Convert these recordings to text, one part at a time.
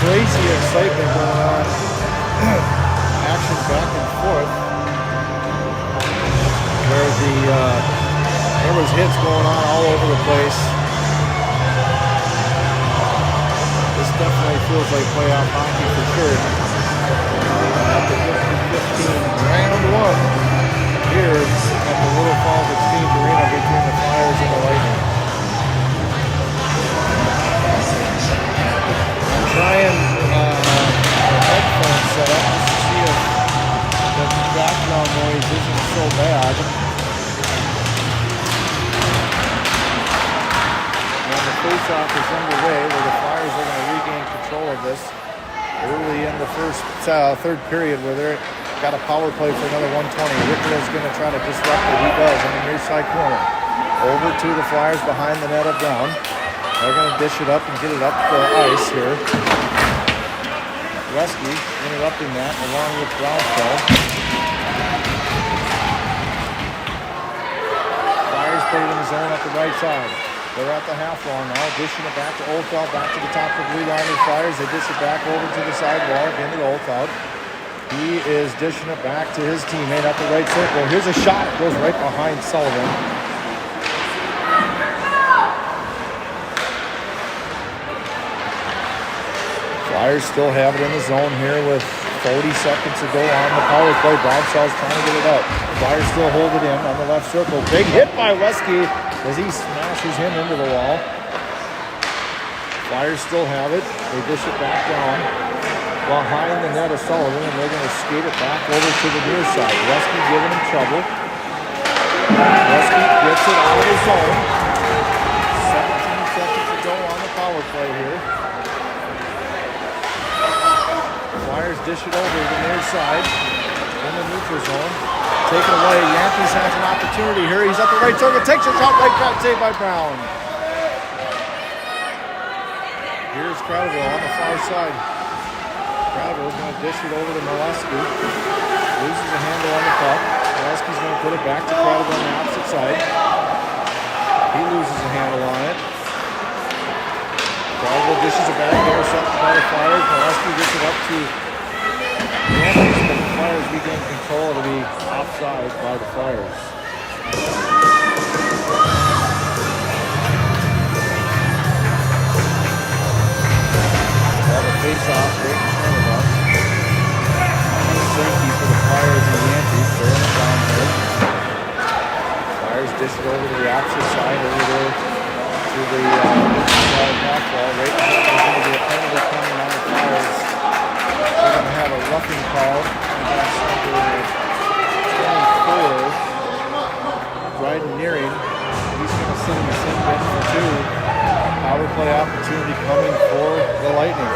crazy excitement going on. Action back and forth. Where there was hits going on all over the place. This definitely feels like playoff hockey for sure. At the 50-15 round one here at the Little Falls Exchange Arena between the Flyers and the Lightning. I'm trying the headphone setup just to see if the background noise isn't so bad. And the face-off is underway where the Flyers are going to regain control of this early in the third period where they're got a power play for another 120. Rickler's going to try to disrupt it. He does in the near side corner. Over to the Flyers behind the net of Brown. They're going to dish it up and get it up the ice here. Resky interrupting that along with Brownfeld. Flyers put it in the zone up the right side. They're at the half wall now, dishing it back to Oldfeld, back to the top of the blue line of the Flyers. They dish it back over to the sidewall, again to Oldfeld. He is dishing it back to his teammate at the right circle. Here's a shot. It goes right behind Sullivan. Flyers still have it in the zone here with 40 seconds to go on the power play. Brownfield's trying to get it out. Flyers still hold it in on the left circle. Big hit by Wesky as he smashes him into the wall. Flyers still have it. They dish it back down behind the net of Sullivan, and they're going to skate it back over to the near side. Wesky giving him trouble. Wesky gets it out of the zone. 17 seconds to go on the power play here. Flyers dish it over to the near side in the neutral zone. Take it away. Yankees has an opportunity here. He's at the right circle. Takes a shot right back. Saved by Brown. Here's Cradaville on the far side. Cradaville's going to dish it over to Molesky. Loses a handle on the puck. Molesky's going to put it back to Cradaville on the opposite side. He loses a handle on it. Cradaville dishes it back. Intercepted by the Flyers. Molesky gets it up to the Yankees, but the Flyers regain control. It'll be offside by the Flyers. Face-off right in front of us. Safety for the Flyers and the Yankees. They're in it down here. Flyers dish it over to the opposite side, over there to the half wall. Right now, there's going to be a penalty coming on the Flyers. They're going to have a roughing call. That's number 24. Dryden Nearing. He's going to sit in the sin bin for two. Power play opportunity coming for the Lightning.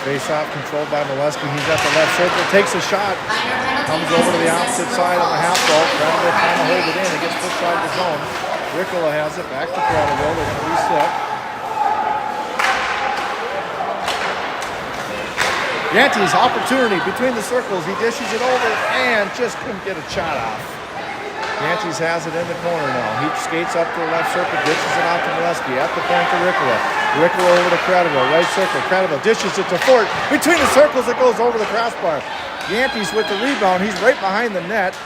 Face-off controlled by Molesky. He's at the left circle. Takes a shot. Comes over to the opposite side on the half wall. Cradaville trying to hold it in. It gets pushed out of the zone. Ricola has it. Back to Cradaville. They're going to reset. Yankees opportunity between the circles. He dishes it over and just couldn't get a shot off. Yankees has it in the corner now. He skates up to the left circle, dishes it out to Molesky. At the point to Ricola. Ricola over to Cradaville, right circle. Cradaville dishes it to Fort. Between the circles, it goes over the crossbar. Yankees with the rebound. He's right behind the net.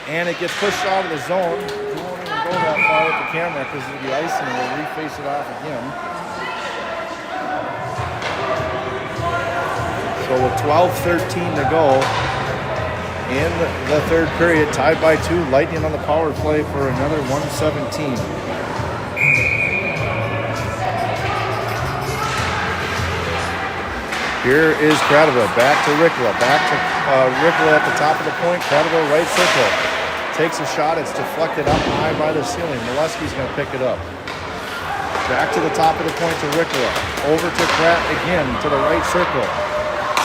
And it gets pushed out of the zone. He won't even go that far with the camera because it'll be icing and we'll reface it off again. So with 12:13 to go in the third period, tied by 2, Lightning on the power play for another 117. Here is Cradaville, back to Ricola, Ricola at the top of the point, Cradaville right circle. Takes a shot, it's deflected up high by the ceiling. Molesky's going to pick it up. Back to the top of the point to Ricola. Over to Pratt again, to the right circle.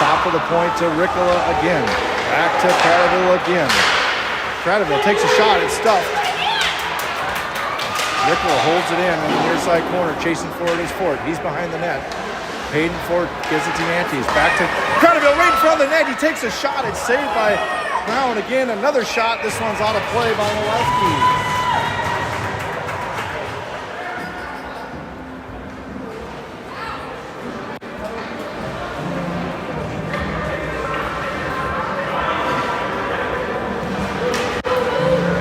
Top of the point to Ricola again. Back to Cradaville again. Cradaville takes a shot, it's stuffed. Rickler holds it in the near side corner. Chasing for it is Ford. He's behind the net. Hayden Ford gives it to Yantes. Back to Cronenville right in front of the net. He takes a shot. It's saved by Brown. Again, another shot. This one's out of play by Molesky.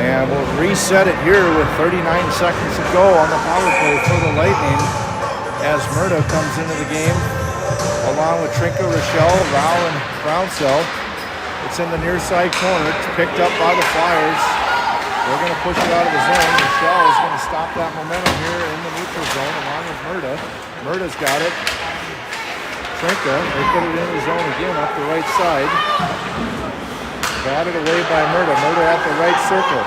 And we'll reset it here with 39 seconds to go on the power play for the Lightning as Murda comes into the game along with Trinka, Rochelle, Rao, and Brownsell. It's in the near side corner. It's picked up by the Flyers. They're going to push it out of the zone. Rochelle is going to stop that momentum here in the neutral zone along with Murda. Murda's got it. Trinka, they put it in the zone again up the right side. Batted away by Murda. Murda at the right circle.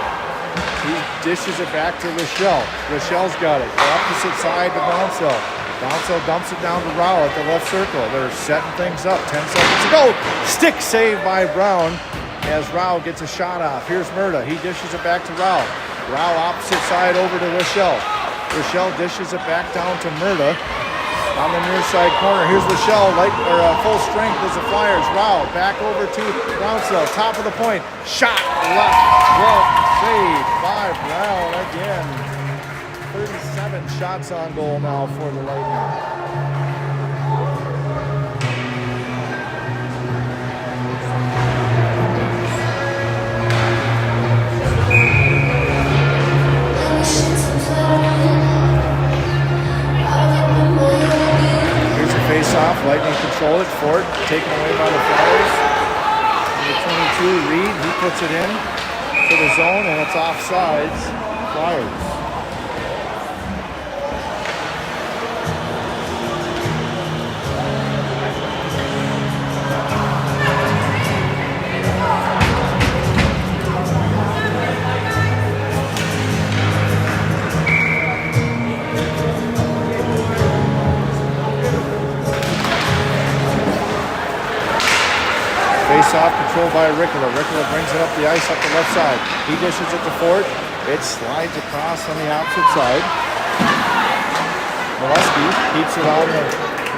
He dishes it back to Rochelle. Rochelle's got it. Opposite side to Brownsell. Brownsell dumps it down to Rao at the left circle. They're setting things up. 10 seconds to go. Stick save by Brown as Rao gets a shot off. Here's Murda. He dishes it back to Rao. Rao opposite side over to Rochelle. Rochelle dishes it back down to Murda on the near side corner. Here's Rochelle, full strength as the Flyers. Rao back over to Brownsell. Top of the point. Shot left. Glove save by Brown again. 37 shots on goal now for the Lightning. Here's a face-off. Lightning control it. Ford taken away by the Flyers. Number 22, Reed, he puts it in to the zone, and it's offsides. Flyers. Face-off controlled by Rickler. Rickler brings it up the ice up the left side. He dishes it to Ford. It slides across on the opposite side. Molesky keeps it on the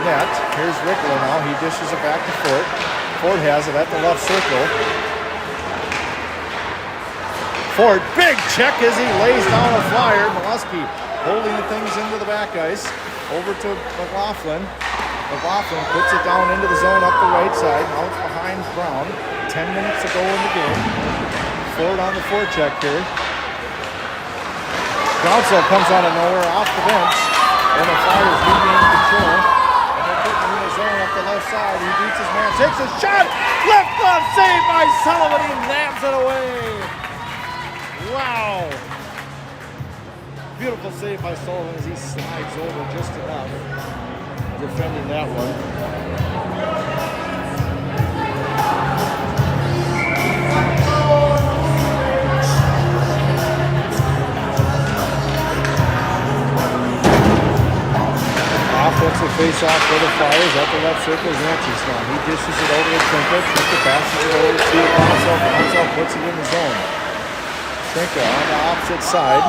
net. Here's Rickler now. He dishes it back to Ford. Ford has it at the left circle. Ford, big check as he lays down a Flyer. Molesky holding things into the back ice. Over to McLaughlin. McLaughlin puts it down into the zone up the right side. Now it's behind Brown. 10 minutes to go in the game. Ford on the forecheck here. Brownsell comes out of nowhere off the bench. And the Flyers regain control. And they're putting him in the zone up the left side. He beats his man. Takes a shot. Left glove saved by Sullivan. He nabs it away. Wow. Beautiful save by Sullivan as he slides over just enough. Defending that one. Offensive face-off for the Flyers at the left circle. Yantes now. He dishes it over to Trinka. Trinka passes it over to Brownsell. Brownsell puts it in the zone. Trinka on the opposite side.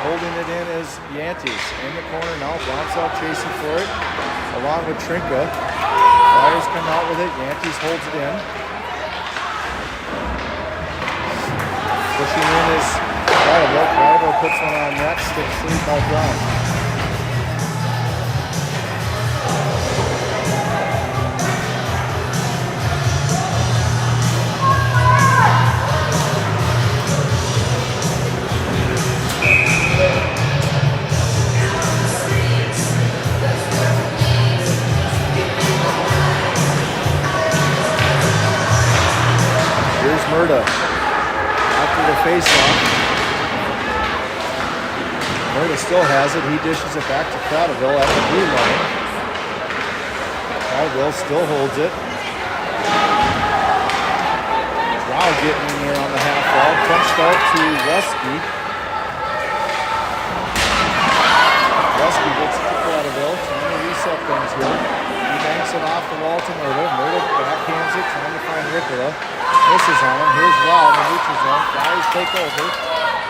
Holding it in is Yantes. In the corner now, Brownsell chasing for it, along with Trinka. Flyers come out with it. Yantes holds it in. Pushing in is Cradaville. Cradaville puts one on net. Stick free by Brown. Murda after the face-off. Murda still has it. He dishes it back to Cradaville at the blue line. Cradaville still holds it. Rao getting in there on the half wall. Punched out to Wesky. Wesky gets it to Cradaville. Trying to reset things here. He banks it off the wall to Murda. Murda backhands it, trying to find Ricola. Misses on him. Here's Rao in the neutral zone. Flyers take over.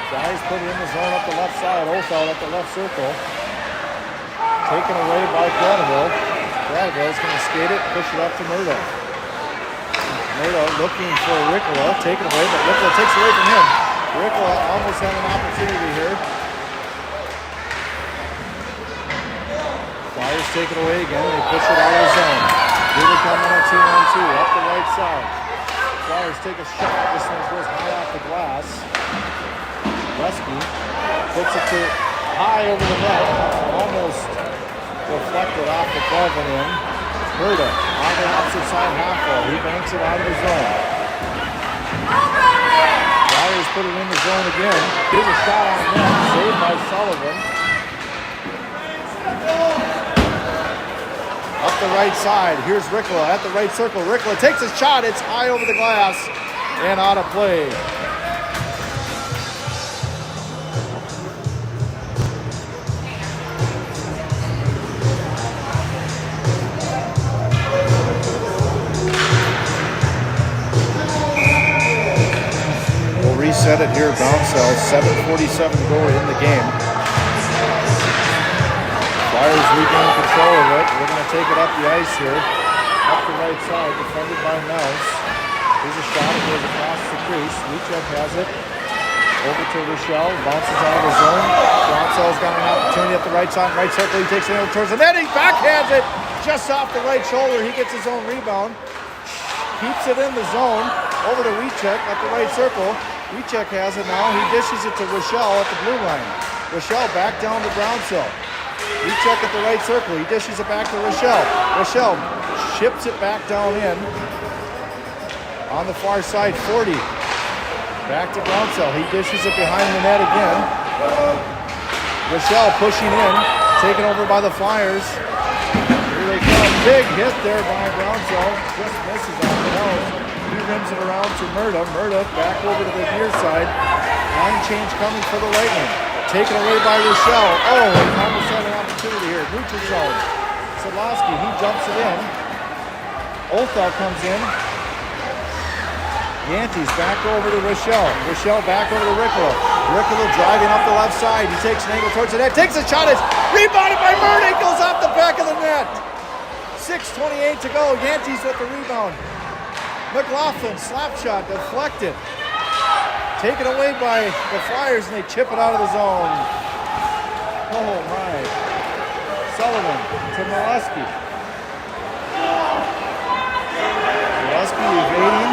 Flyers put it in the zone up the left side. Olthout at the left circle. Taken away by Granville. Granville's going to skate it, push it up to Murdo. Murdo looking for Ricola, taken away, but Ricola takes it away from him. Ricola almost had an opportunity here. Flyers take it away again, and they push it out of the zone. Here they come on a 2-on-2, up the right side. Flyers take a shot. This one goes high off the glass. Wesky puts it to high over the net, almost deflected off the glove and in. Murda on the opposite side half wall. He banks it out of the zone. Flyers put it in the zone again. Here's a shot on net, saved by Sullivan. Up the right side, here's Ricola at the right circle. Ricola takes a shot, it's high over the glass and out of play. We'll reset it here, bounce cells, 7:47 to go in the game. Flyers regain control of it. We're going to take it up the ice here. Up the right side, defended by Mouse. Here's a shot. It goes across the crease. Luchek has it. Over to Rochelle. Bounces out of the zone. Bronzell's got an opportunity at the right side. Right circle. He takes it over towards the net. He backhands it just off the right shoulder. He gets his own rebound. Keeps it in the zone. Over to Wiechek at the right circle. Wiechek has it now. He dishes it to Rochelle at the blue line. Rochelle back down to Brownsill. Wiechek at the right circle. He dishes it back to Rochelle. Rochelle ships it back down in. On the far side, 40. Back to Brownsell. He dishes it behind the net again. Rochelle pushing in. Taken over by the Flyers. Here they come. Big hit there by Brownsell. Just misses on the nose. He rims it around to Murda. Murda back over to the near side. Line change coming for the Lightning. Taken away by Rochelle. Oh, he almost had an opportunity here. Neutral zone. Sadlowski, he jumps it in. Olthout comes in. Yantes back over to Rochelle. Rochelle back over to Ricola. Ricola driving up the left side. He takes an angle towards the net. Takes a shot. It's rebounded by Murda. It goes off the back of the net. 6:28 to go. Yantes with the rebound. McLaughlin, slap shot, deflected. Taken away by the Flyers, and they chip it out of the zone. Oh, my. Sullivan to Molesky. Molesky evading.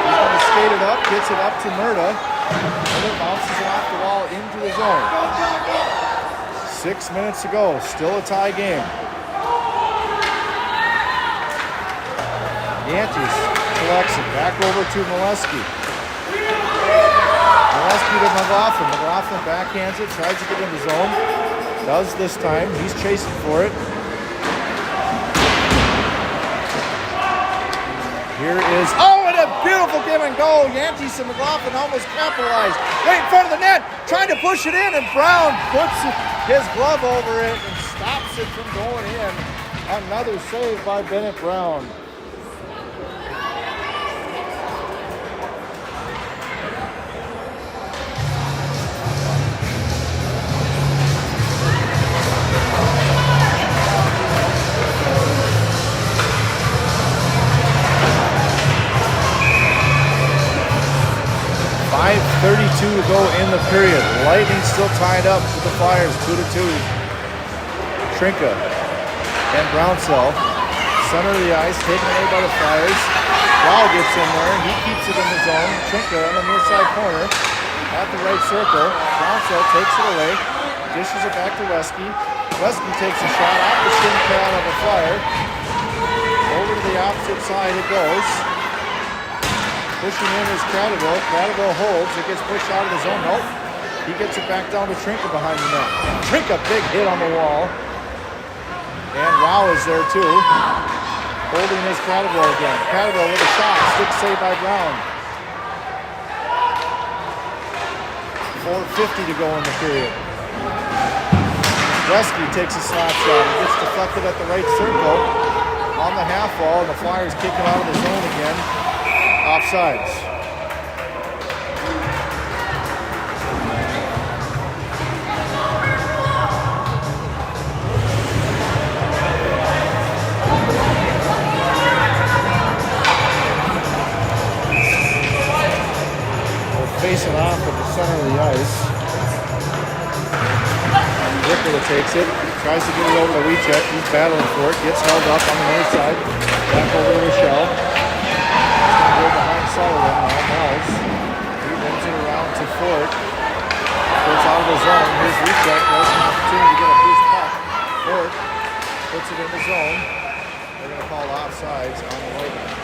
He's going to skate it up, gets it up to Murda. Murda bounces it off the wall into the zone. 6 minutes to go. Still a tie game. Yantes collects it. Back over to Molesky. Molesky to McLaughlin. McLaughlin backhands it, tries to get in the zone. Does this time. He's chasing for it. Here is, oh, and a beautiful give and go. Yantes and McLaughlin almost capitalized. Right in front of the net, trying to push it in, and Brown puts his glove over it and stops it from going in. Another save by Bennett Brown. .32 to go in the period. Lightning still tied up with the Flyers, 2-2. Trinka and Brownsell, center of the ice, taken away by the Flyers. Lau gets in there. He keeps it in the zone. Trinka on the near side corner at the right circle. Brownsell takes it away, dishes it back to Wesky. Wesky takes a shot off the shin pad of the Flyer. Over to the opposite side it goes. Pushing in is Cradaville. Cradaville holds. It gets pushed out of the zone. Nope. He gets it back down to Trinka behind the net. Trinka, big hit on the wall. And Rao is there too. Holding is Cradaville again. Cradaville with a shot. Stick save by Brown. 4:50 to go in the period. Wesky takes a slap shot. It gets deflected at the right circle on the half wall, and the Flyers kick it out of the zone again. Offsides. tries to get it over to Weechek. He's battling for it. Gets held up on the near side. Back over to Michelle. He's going to go behind Sullivan. Now Mells. He brings it around to Fort. Goes out of the zone. Here's Weechek. There's an opportunity to get a loose puck. Fort puts it in the zone. They're going to call offsides on the Lightning.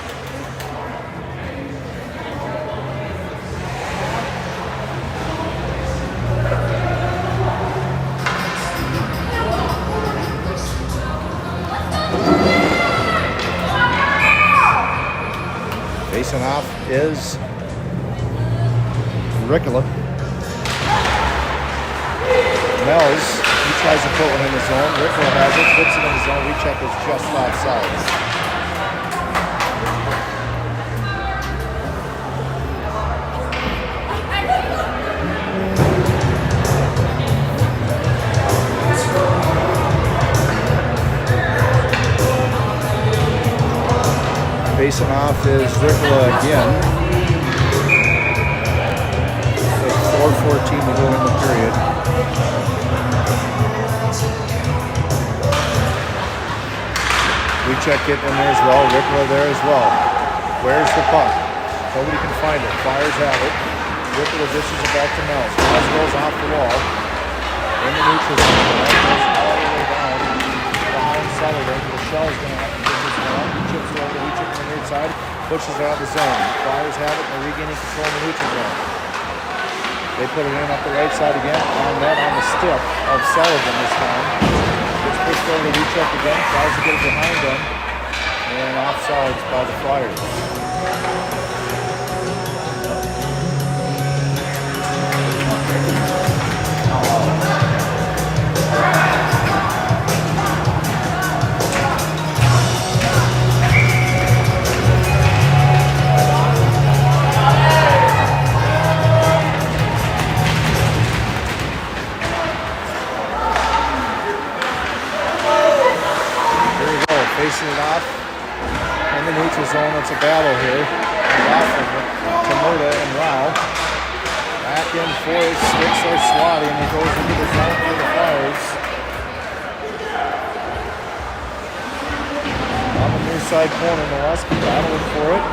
Facing off is Ricola. Mells, he tries to put one in the zone. Ricola has it, puts it in the zone. Weechek is just offsides. Facing off is Ricola again. 4:14 to go in the period. Weechek getting in there as well. Ricola there as well. Where's the puck? Nobody can find it. Flyers have it. Ricola dishes it back to Mells. Mells goes off the wall. In the neutral zone. Goes all the way down behind Sullivan. Michelle's going to have to get this one up. He chips it over to Weechek on the near side. Pushes it out of the zone. Flyers have it. They're regaining control in the neutral zone. They put it in up the right side again. On that on the stick of Sullivan this time. Gets pushed over to Weechek again. Tries to get it behind them. And offsides by the Flyers. Facing it off in the neutral zone. It's a battle here. Tamota and Rao. Back in force. Sticks are swatting. He goes into the zone for the Flyers. On the near side corner, Molesky battling for it.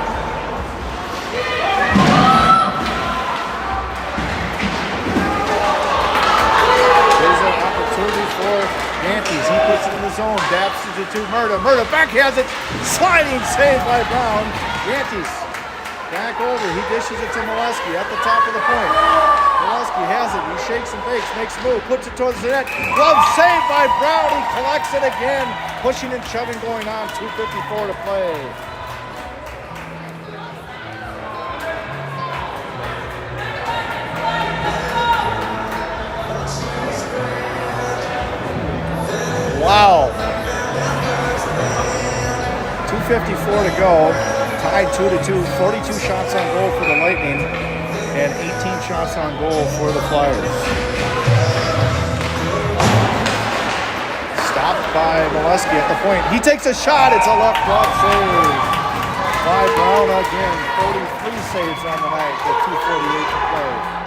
There's an opportunity for Yankees. He puts it in the zone. Daps it to Murda. Murda back has it. Sliding save by Brown. Yankees back over. He dishes it to Molesky at the top of the point. Molesky has it. He shakes and bakes. Makes a move. Puts it towards the net. Glove save by Brown. He collects it again. Pushing and shoving going on. 2:54 to play. Wow. 2:54 to go. Tied 2-2. 42 shots on goal for the Lightning and 18 shots on goal for the Flyers. Stopped by Molesky at the point. He takes a shot. It's a left glove save by Brown again. 43 saves on the night with 2:48 to play.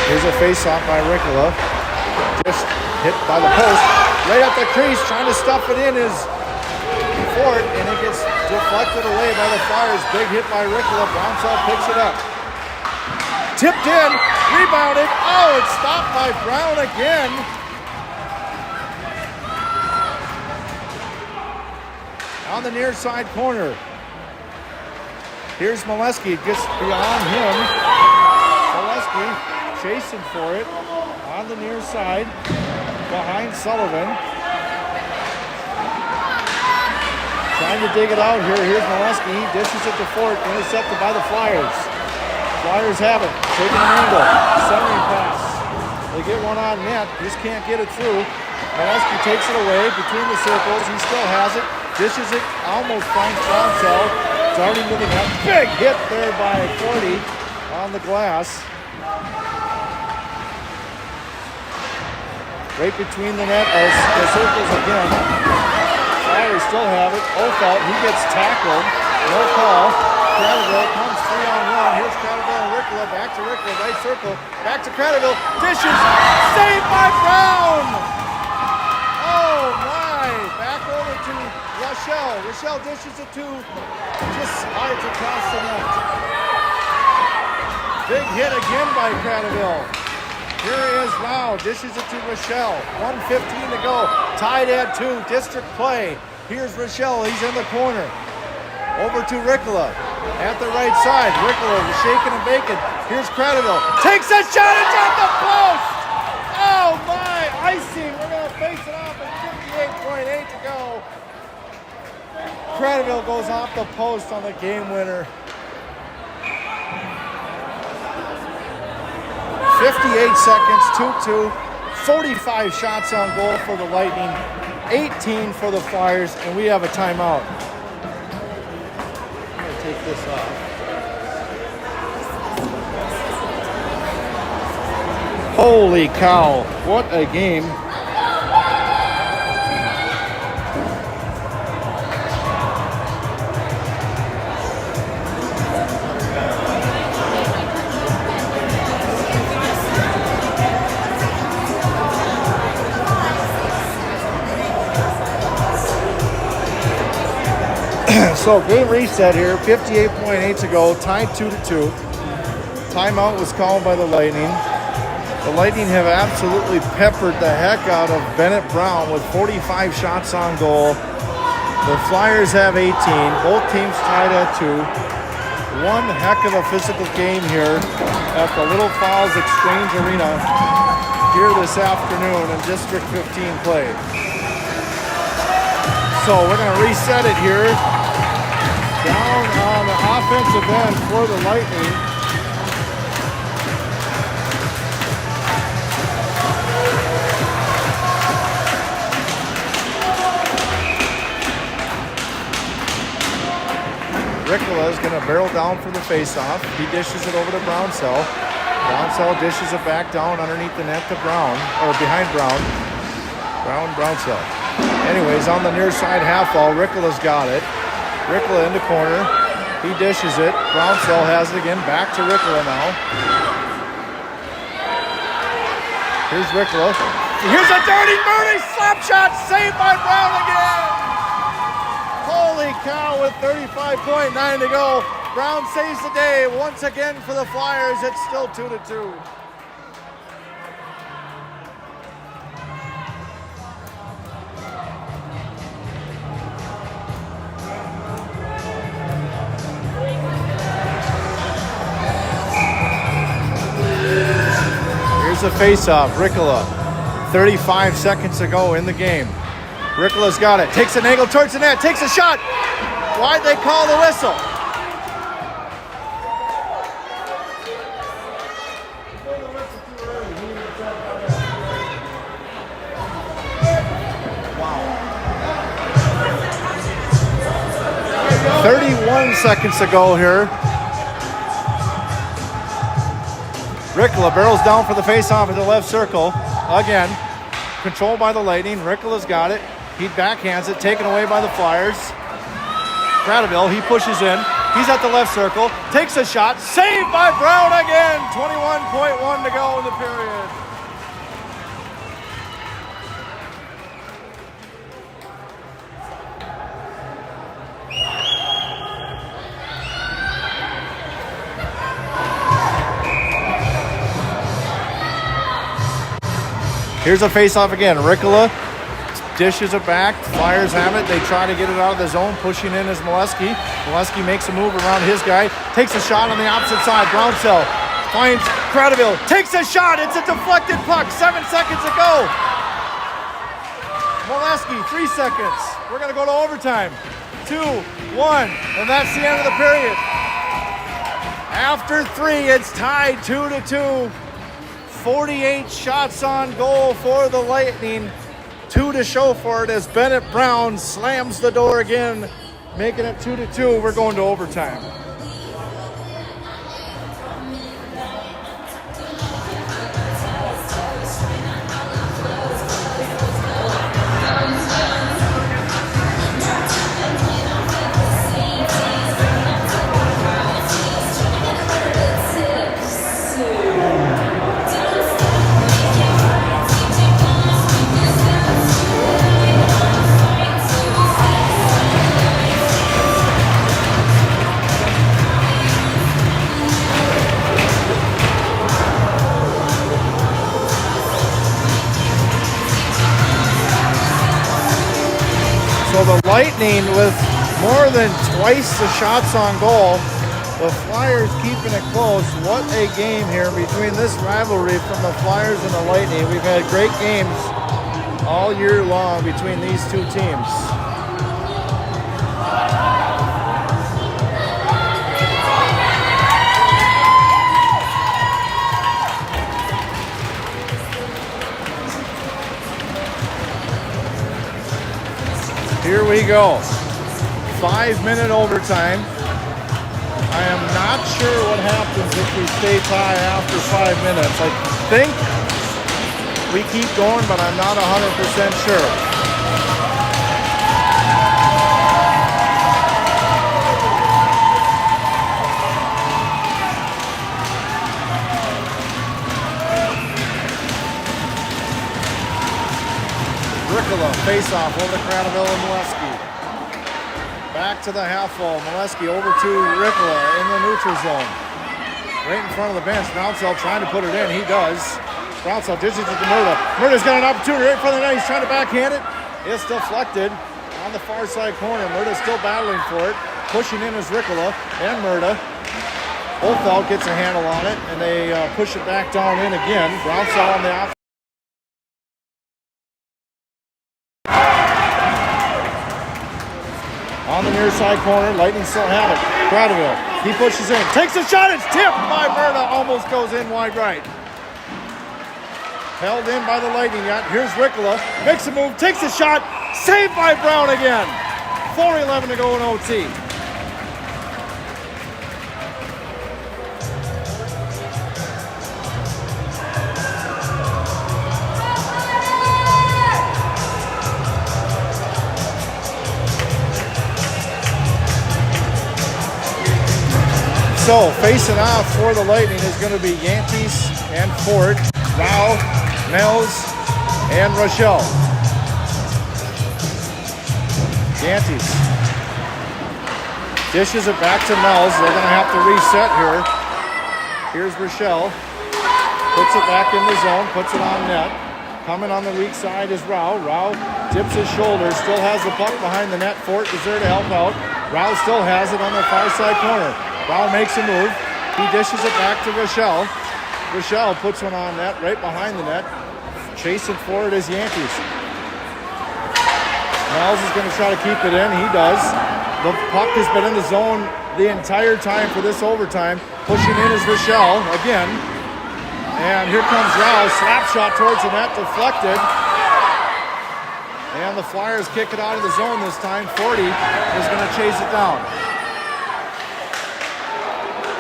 Here's a face-off by Ricola. Just hit by the post. Right at the crease, trying to stuff it in is Fort, and it gets deflected away by the Flyers. Big hit by Ricola. Brownsell picks it up. Tipped in, rebounded. Oh, it's stopped by Brown again. On the near side corner. Here's Molesky. It gets beyond him. Molesky chasing for it on the near side behind Sullivan. Trying to dig it out here. Here's Molesky. He dishes it to Fort. Intercepted by the Flyers. Flyers have it. Taking an angle. Centering pass. They get one on net. Just can't get it through. Molesky takes it away between the circles. He still has it. Dishes it. Almost finds Brownsell. Darting to the net. Big hit there by 40 on the glass. right between the net, the circles again. Flyers still have it. Ophelt, he gets tackled. No call. Cradaville comes 3-on-1. Here's Cradaville and Ricola. Back to Ricola, right circle. Back to Cradaville. Dishes. Saved by Brown. Oh my. Back over to Rochelle. Rochelle dishes it to just slides across the net. Big hit again by Cradaville. Here is Lau. Dishes it to Rochelle. 1:15 to go. Tied at 2. District play. Here's Rochelle. He's in the corner. Over to Ricola at the right side. Ricola shaking and baking. Here's Cradaville. Takes a shot. It's off the post. Oh my. Icing. We're going to face it off at 58.8 to go. Cradaville goes off the post on the game winner. 58 seconds, 2-2, 45 shots on goal for the Lightning, 18 for the Flyers, and we have a timeout. I'm going to take this off. Holy cow, what a game. So game reset here, 58.8 to go, tied 2-2. Timeout was called by the Lightning. The Lightning have absolutely peppered the heck out of Bennett Brown with 45 shots on goal. The Flyers have 18, both teams tied at 2. One heck of a physical game here at the Little Falls Exchange Arena here this afternoon in District 15 play. So we're going to reset it here. Down on the offensive end for the Lightning. Ricola is going to barrel down for the faceoff. He dishes it over to Brownsell. Brownsell dishes it back down underneath the net to Brown, or behind Brown. Brownsell. Anyways, on the near side half wall, Ricola's got it. Ricola in the corner. He dishes it. Brownsell has it again. Back to Ricola now. Here's Ricola. Here's a dirty birdie slap shot. Saved by Brown again. Holy cow, with 35.9 to go. Brown saves the day once again for the Flyers. It's still 2-2. The face-off, Ricola, 35 seconds to go in the game. Ricola's got it, takes an angle towards the net, takes a shot. Why'd they call the whistle? Wow. 31 seconds to go here. Ricola barrels down for the face-off at the left circle. Again, controlled by the Lightning. Ricola's got it. He backhands it, taken away by the Flyers. Cradaville, he pushes in. He's at the left circle. Takes a shot. Saved by Brown again. 21.1 to go in the period. Here's a face-off again. Ricola dishes it back. Flyers have it. They try to get it out of the zone. Pushing in is Molesky. Molesky makes a move around his guy. Takes a shot on the opposite side. Brownsell finds Cradaville. Takes a shot. It's a deflected puck. 7 seconds to go. Molesky, 3 seconds. We're going to go to overtime. 2-1. And that's the end of the period. After 3, it's tied 2-2. 48 shots on goal for the Lightning. 2 to show for it as Bennett Brown slams the door again, making it 2-2. We're going to overtime. the Lightning with more than twice the shots on goal. The Flyers keeping it close. What a game here between this rivalry from the Flyers and the Lightning. We've had great games all year long between these two teams. Here we go. 5-minute overtime. I am not sure what happens if we stay tie after 5 minutes. I think we keep going, but I'm not 100% sure. Ricola, face-off over to Cradaville and Molesky. Back to the half wall. Molesky over to Ricola in the neutral zone. Right in front of the bench. Brownsell trying to put it in. He does. Brownsell dishes it to Murda. Murda's got an opportunity right in front of the net. He's trying to backhand it. It's deflected on the far side corner. Murda's still battling for it. Pushing in is Ricola and Murda. Olfeld gets a handle on it, and they push it back down in again. Brownsell on the offense. On the near side corner, Lightning still have it. Cradaville, he pushes in, takes a shot, it's tipped by Murda, almost goes in wide right. Held in by the Lightning yet. Here's Ricola, makes a move, takes a shot, saved by Brown again. 4:11 to go in OT. So, facing off for the Lightning is going to be Yankees and Ford, Rao, Nels, and Rochelle. Yankees dishes it back to Nels. They're going to have to reset here. Here's Rochelle. Puts it back in the zone, puts it on net. Coming on the weak side is Rao. Rao dips his shoulder, still has the puck behind the net. Fort is there to help out. Rao still has it on the far side corner. Brown makes a move. He dishes it back to Rochelle. Rochelle puts one on net right behind the net. Chasing for it is Yankees. Miles is going to try to keep it in. He does. The puck has been in the zone the entire time for this overtime. Pushing in is Rochelle again. And here comes Rao. Slap shot towards the net. Deflected. And the Flyers kick it out of the zone this time. 40 is going to chase it down.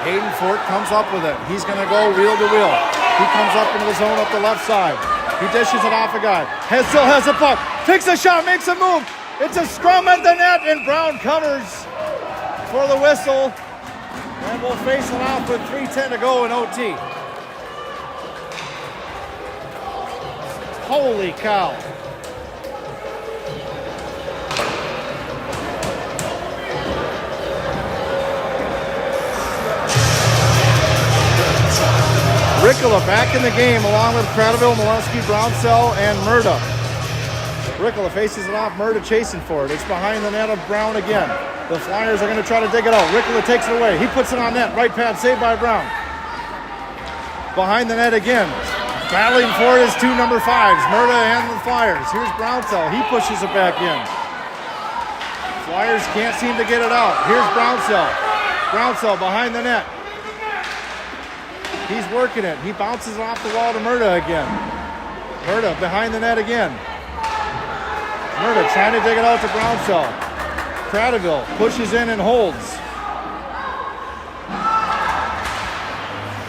Hayden Fort comes up with it. He's going to go wheel to wheel. He comes up into the zone up the left side. He dishes it off a guy. Still has the puck. Takes a shot, makes a move. It's a scrum at the net, and Brown covers for the whistle. And we'll face it off with 3:10 to go in OT. Holy cow. Ricola back in the game along with Cradaville, Molesky, Brownsell, and Murda. Ricola faces it off. Murda chasing for it. It's behind the net of Brown again. The Flyers are going to try to dig it out. Ricola takes it away. He puts it on net. Right pad saved by Brown. Behind the net again. Battling for it is two number 5s. Murda and the Flyers. Here's Brownsell. He pushes it back in. Flyers can't seem to get it out. Here's Brownsell. Brownsell behind the net. He's working it. He bounces it off the wall to Murda again. Murda behind the net again. Murda trying to dig it out to Brownsell. Cradaville pushes in and holds.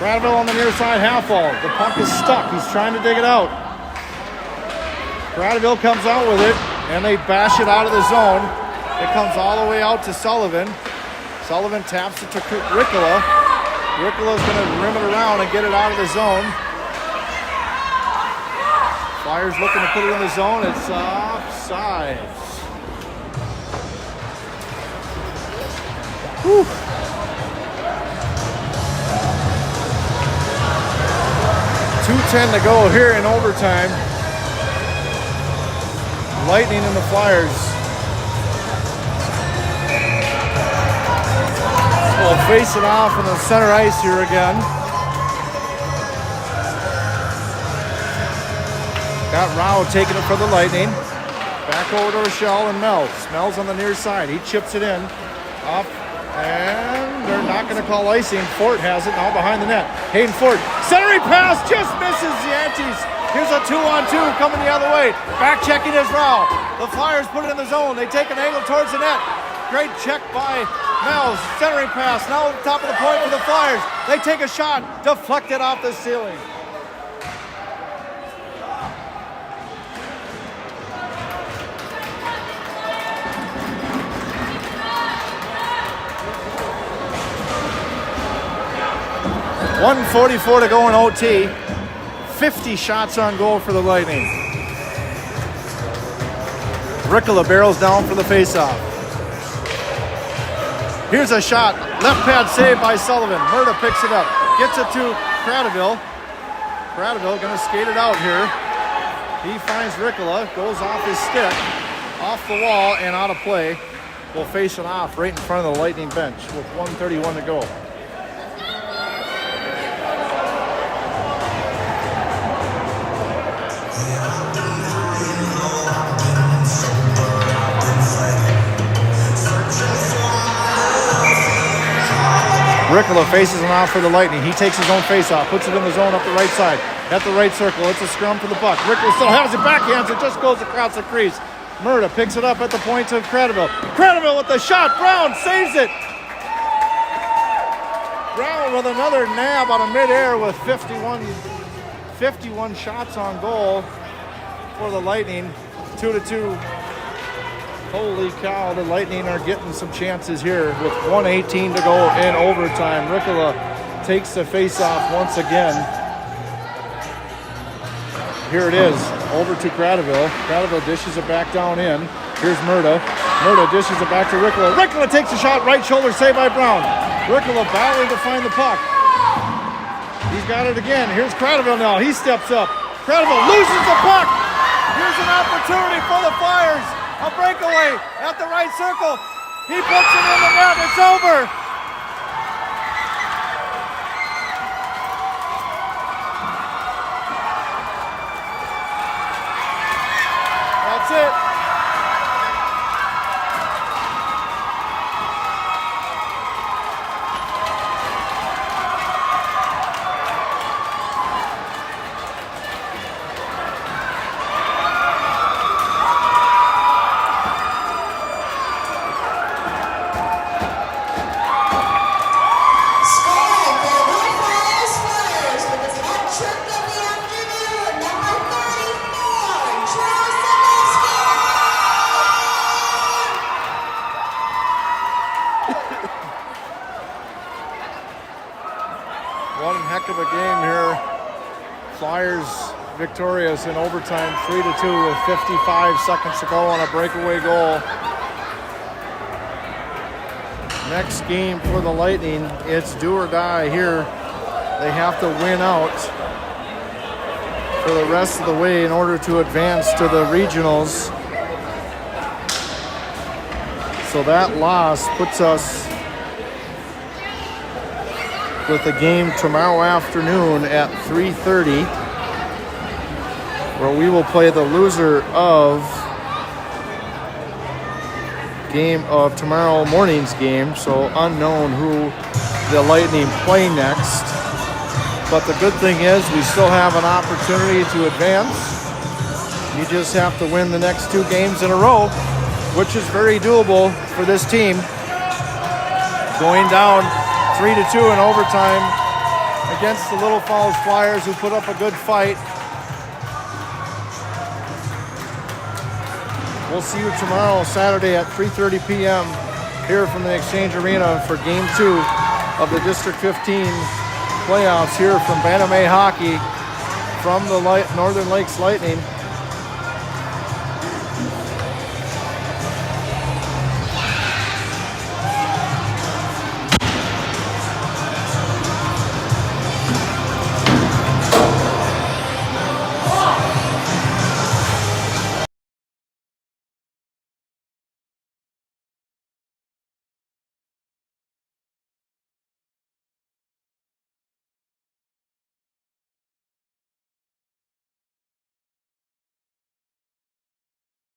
Cradaville on the near side half wall. The puck is stuck. He's trying to dig it out. Cradaville comes out with it, and they bash it out of the zone. It comes all the way out to Sullivan. Sullivan taps it to Ricola. Ricola's going to rim it around and get it out of the zone. Flyers looking to put it in the zone. It's offside. Whew. .210 to go here in overtime. Lightning and the Flyers will face it off in the center ice here again. Got Rao taking it for the Lightning. Back over to Rochelle and Mel's. Mel's on the near side. He chips it in. Up. And they're not going to call icing. Fort has it now behind the net. Hayden Fort. Centering pass just misses the Yankees. Here's a 2-on-2 coming the other way. Back checking is Rao. The Flyers put it in the zone. They take an angle towards the net. Great check by Mel's. Centering pass. Now top of the point for the Flyers. They take a shot. Deflected off the ceiling. .144 to go in OT. 50 shots on goal for the Lightning. Ricola barrels down for the faceoff. Here's a shot. Left pad save by Sullivan. Murda picks it up. Gets it to Cradaville. Cradaville going to skate it out here. He finds Ricola. Goes off his stick. Off the wall and out of play. Will face it off right in front of the Lightning bench with 1:31 to go. Ricola faces him off for the Lightning. He takes his own face-off, puts it in the zone up the right side. At the right circle, it's a scrum for the puck. Ricola still has it, backhands, it just goes across the crease. Murda picks it up at the point of Cradaville. Cradaville with the shot, Brown saves it. Brown with another nab out of midair with 51 shots on goal for the Lightning. 2-2. Holy cow, the Lightning are getting some chances here with 1:18 to go in overtime. Ricola takes the face-off once again. Here it is, over to Cradaville. Cradaville dishes it back down in. Here's Murda. Murda dishes it back to Ricola. Ricola takes a shot, right shoulder, saved by Brown. Ricola battling to find the puck. He's got it again. Here's Cradaville now. He steps up. Cradaville loses the puck. Here's an opportunity for the Flyers. A breakaway at the right circle. He puts it in the net. It's over. That's it. One heck of a game here. Flyers victorious in overtime, 3-2 with 55 seconds to go on a breakaway goal. Next game for the Lightning, it's do or die here. They have to win out for the rest of the way in order to advance to the regionals. So that loss puts us with a game tomorrow afternoon at 3:30, where we will play the loser of tomorrow morning's game. So unknown who the Lightning play next. But the good thing is we still have an opportunity to advance. You just have to win the next 2 games in a row, which is very doable for this team. Going down 3-2 in overtime against the Little Falls Flyers, who put up a good fight. We'll see you tomorrow, Saturday at 3:30 p.m. here from the Exchange Arena for Game 2 of the District 15 playoffs here from Bantam Hockey from the Northern Lakes Lightning.